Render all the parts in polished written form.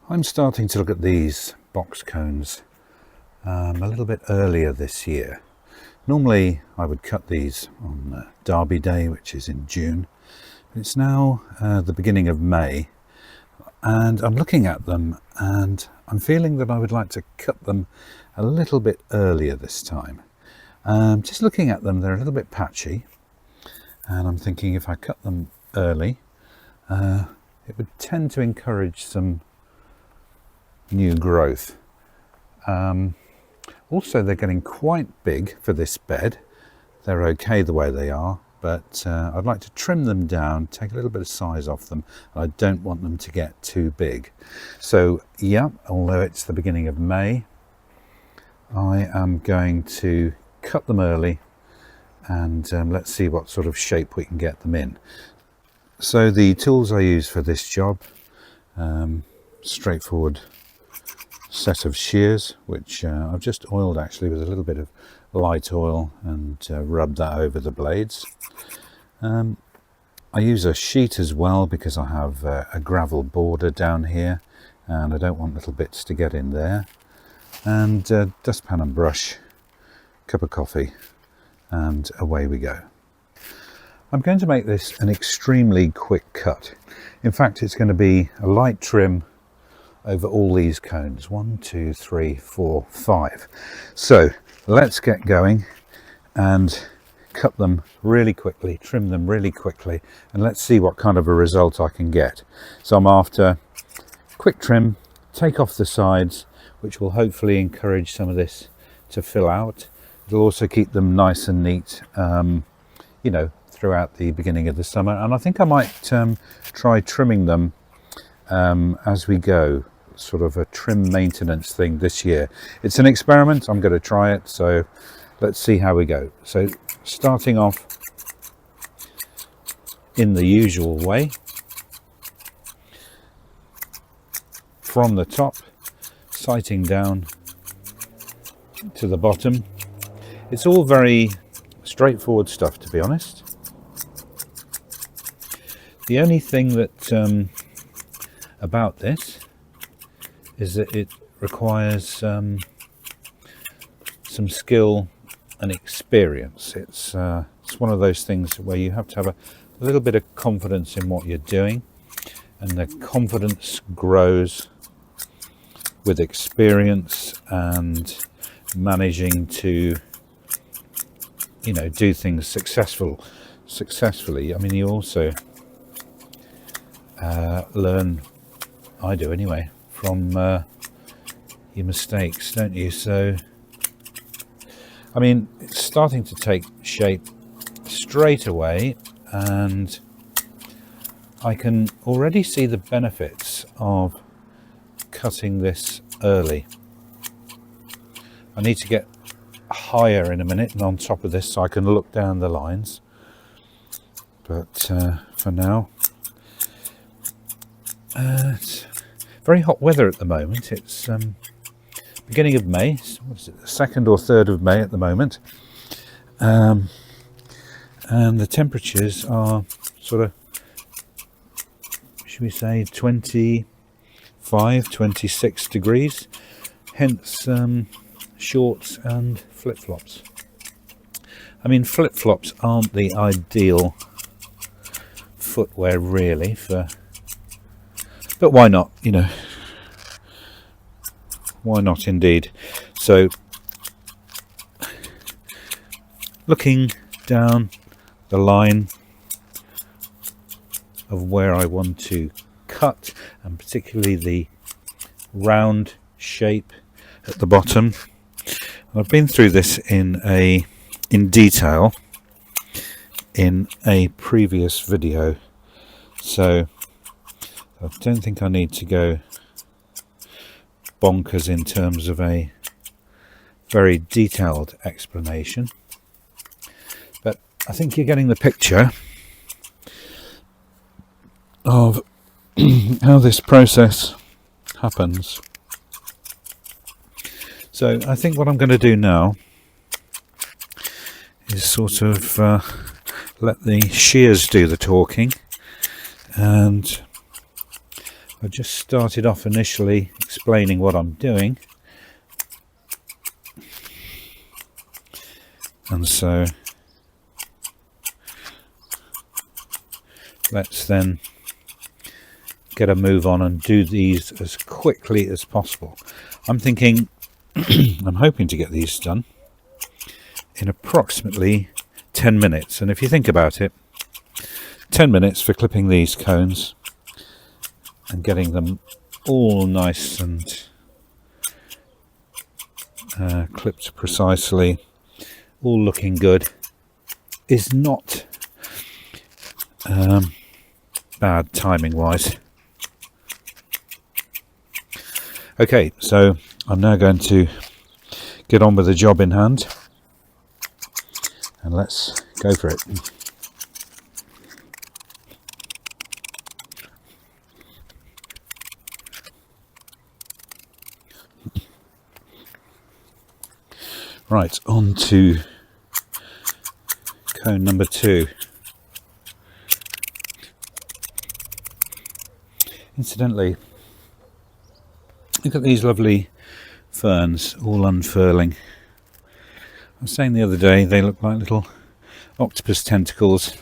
I'm starting to look at these box cones a little bit earlier this year. Normally I would cut these on Derby Day, which is in June. It's now the beginning of May, and I'm looking at them and I'm feeling that I would like to cut them a little bit earlier this time. Just looking at them, they're a little bit patchy, and I'm thinking if I cut them early, it would tend to encourage some new growth. Also, they're getting quite big for this bed. They're okay the way they are, but I'd like to trim them down, take a little bit of size off them. I don't want them to get too big. So yeah, although it's the beginning of May, I am going to cut them early, and let's see what sort of shape we can get them in. So the tools I use for this job, straightforward set of shears, which I've just oiled actually with a little bit of light oil and rubbed that over the blades. I use a sheet as well because I have a gravel border down here and I don't want little bits to get in there. And dustpan and brush, cup of coffee, and away we go. I'm going to make this an extremely quick cut. In fact, it's going to be a light trim over all these cones. 1, 2, 3, 4, 5. So let's get going and cut them really quickly, trim them really quickly, and let's see what kind of a result I can get. So I'm after quick trim, take off the sides, which will hopefully encourage some of this to fill out. It'll also keep them nice and neat, you know, throughout the beginning of the summer. And I think I might try trimming them as we go, sort of a trim maintenance thing this year. It's an experiment, I'm going to try it, so let's see how we go. So starting off in the usual way, from the top, sighting down to the bottom. It's all very straightforward stuff, to be honest. The only thing that about this is that it requires some skill and experience. It's one of those things where you have to have a little bit of confidence in what you're doing, and the confidence grows with experience and managing to, you know, do things successfully. I mean, you also learn, I do anyway, from your mistakes, don't you? So I mean, it's starting to take shape straight away, and I can already see the benefits of cutting this early. I need to get higher in a minute and on top of this so I can look down the lines, but for now it's very hot weather at the moment. It's beginning of May. What is it, the 2nd or 3rd of May at the moment, and the temperatures are sort of, should we say, 25, 26 degrees, hence shorts and flip-flops. I mean, flip-flops aren't the ideal footwear really for, but why not, you know, why not indeed. So looking down the line of where I want to cut, and particularly the round shape at the bottom. I've been through this in detail in a previous video, so I don't think I need to go bonkers in terms of a very detailed explanation, but I think you're getting the picture of how this process happens. So I think what I'm going to do now is sort of let the shears do the talking. And I just started off initially explaining what I'm doing, and so let's then get a move on and do these as quickly as possible. I'm thinking I'm hoping to get these done in approximately 10 minutes, and if you think about it, 10 minutes for clipping these cones and getting them all nice and clipped precisely, all looking good, is not bad timing wise. Okay, so I'm now going to get on with the job in hand, and let's go for it. Right, on to cone number 2. Incidentally, look at these lovely ferns all unfurling. I was saying the other day they look like little octopus tentacles.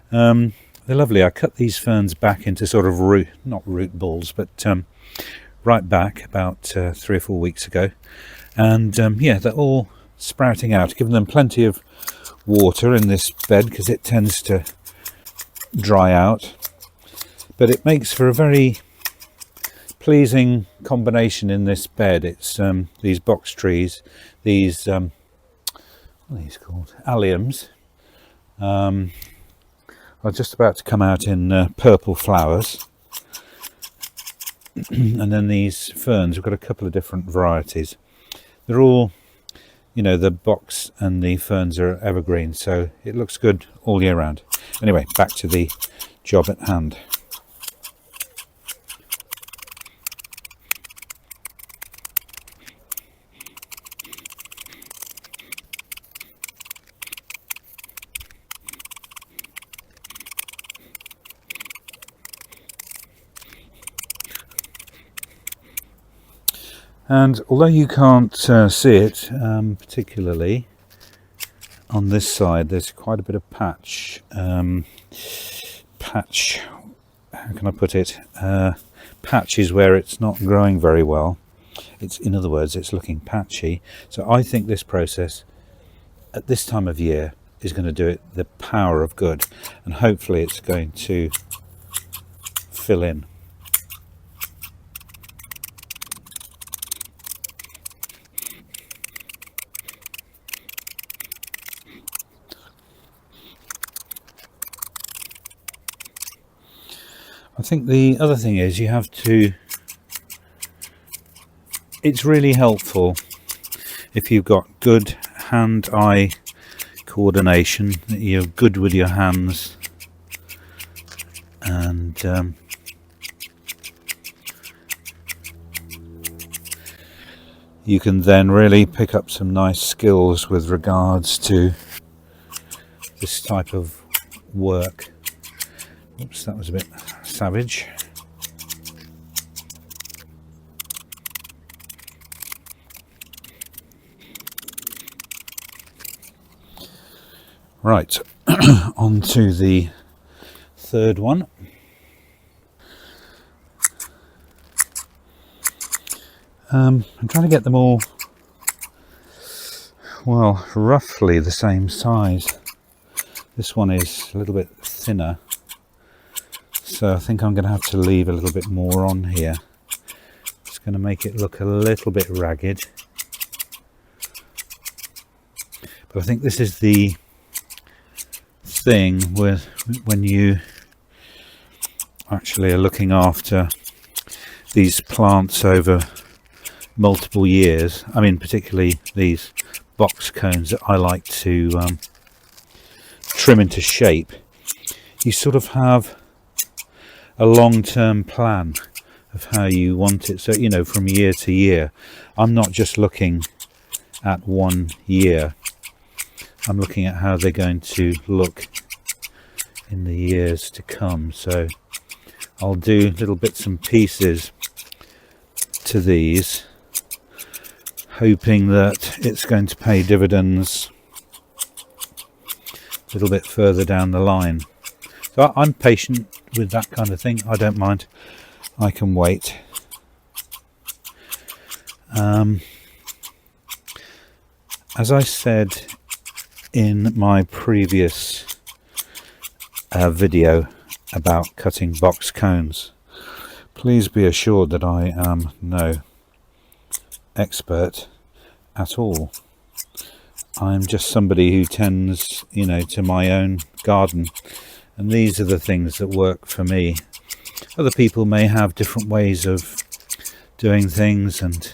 They're lovely. I cut these ferns back into sort of not root balls, but right back about 3 or 4 weeks ago. And yeah, they're all sprouting out. Given them plenty of water in this bed because it tends to dry out. But it makes for a very pleasing combination in this bed. It's these box trees, these what are these called? Alliums. Are just about to come out in purple flowers. And then these ferns, we've got a couple of different varieties. They're all, you know, the box and the ferns are evergreen, so it looks good all year round. Anyway, back to the job at hand. And although you can't see it particularly on this side, there's quite a bit of patch. Patch, how can I put it? Patch is where it's not growing very well. It's, in other words, it's looking patchy. So I think this process at this time of year is going to do it the power of good, and hopefully it's going to fill in. I think the other thing is you have to, it's really helpful if you've got good hand-eye coordination, that you're good with your hands, and you can then really pick up some nice skills with regards to this type of work. Oops, that was a bit savage. Right, on to the third one. I'm trying to get them all, well, roughly the same size. This one is a little bit thinner, so I think I'm going to have to leave a little bit more on here. It's going to make it look a little bit ragged. But I think this is the thing with when you actually are looking after these plants over multiple years. I mean, particularly these box cones that I like to trim into shape. You sort of have a long-term plan of how you want it, so you know, from year to year. I'm not just looking at 1 year, I'm looking at how they're going to look in the years to come. So I'll do little bits and pieces to these, hoping that it's going to pay dividends a little bit further down the line. So I'm patient with that kind of thing. I don't mind. I can wait. As I said in my previous video about cutting box cones, please be assured that I am no expert at all. I'm just somebody who tends, to my own garden, and these are the things that work for me. Other people may have different ways of doing things and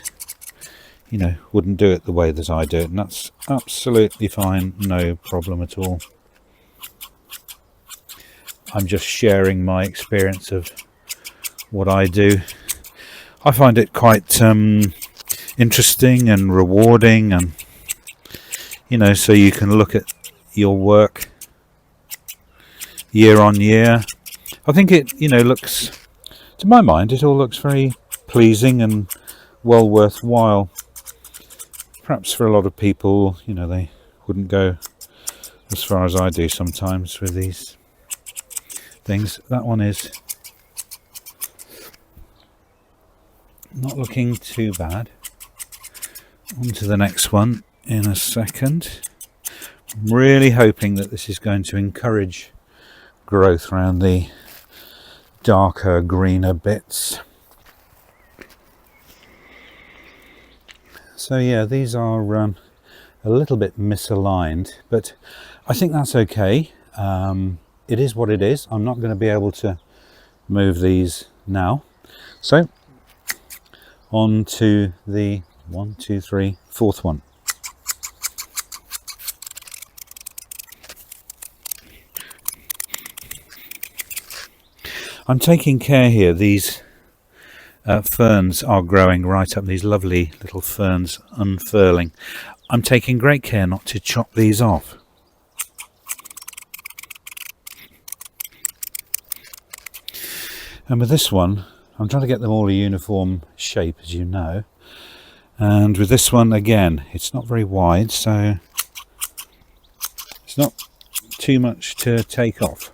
wouldn't do it the way that I do it, and that's absolutely fine, no problem at all. I'm just sharing my experience of what I do. I find it quite interesting and rewarding, and so you can look at your work year on year. I think it looks, to my mind, it all looks very pleasing and well worthwhile. Perhaps for a lot of people, they wouldn't go as far as I do sometimes with these things. That one is not looking too bad. On to the next one in a second. I'm really hoping that this is going to encourage growth around the darker, greener bits. So yeah, these are a little bit misaligned, but I think that's okay. It is what it is. I'm not going to be able to move these now. So on to the 1, 2, 3, fourth one. I'm taking care here. These ferns are growing right up, these lovely little ferns unfurling. I'm taking great care not to chop these off. And with this one, I'm trying to get them all a uniform shape, as you know. And with this one, again, it's not very wide, so it's not too much to take off.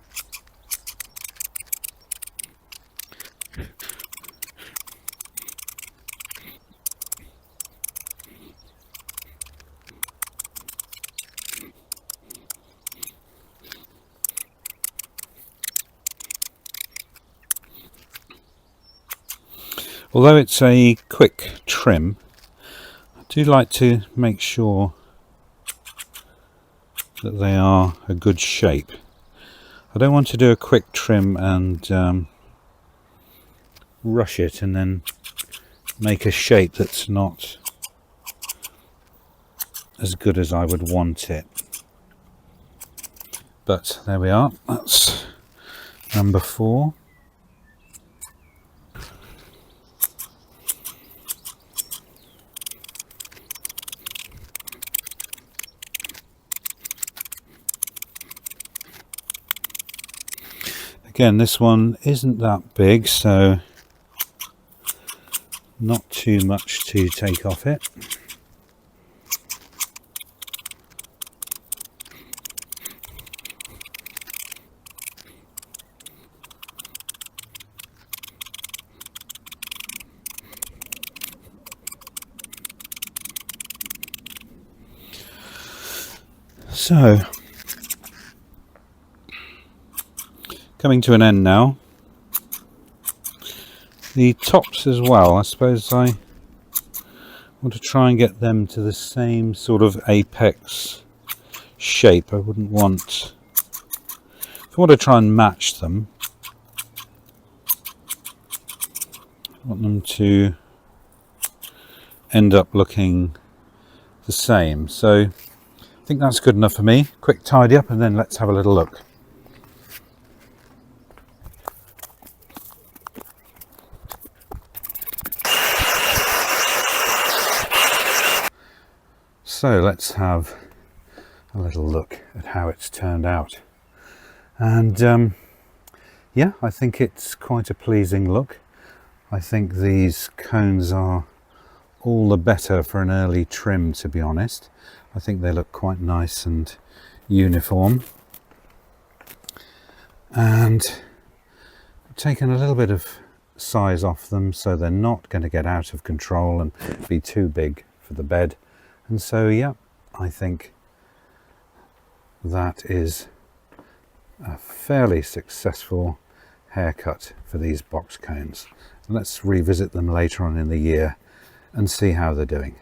Although it's a quick trim, I do like to make sure that they are a good shape. I don't want to do a quick trim and rush it and then make a shape that's not as good as I would want it. But there we are, that's number 4. Again, this one isn't that big, so not too much to take off it. So, coming to an end now. The tops as well, I suppose I want to try and get them to the same sort of apex shape. I wouldn't want, if I want to try and match them, I want them to end up looking the same. So I think that's good enough for me. Quick tidy up and then let's have a little look. So let's have a little look at how it's turned out. And yeah, I think it's quite a pleasing look. I think these cones are all the better for an early trim, to be honest. I think they look quite nice and uniform. And I've taken a little bit of size off them so they're not going to get out of control and be too big for the bed. And so yeah, I think that is a fairly successful haircut for these box cones. Let's revisit them later on in the year and see how they're doing.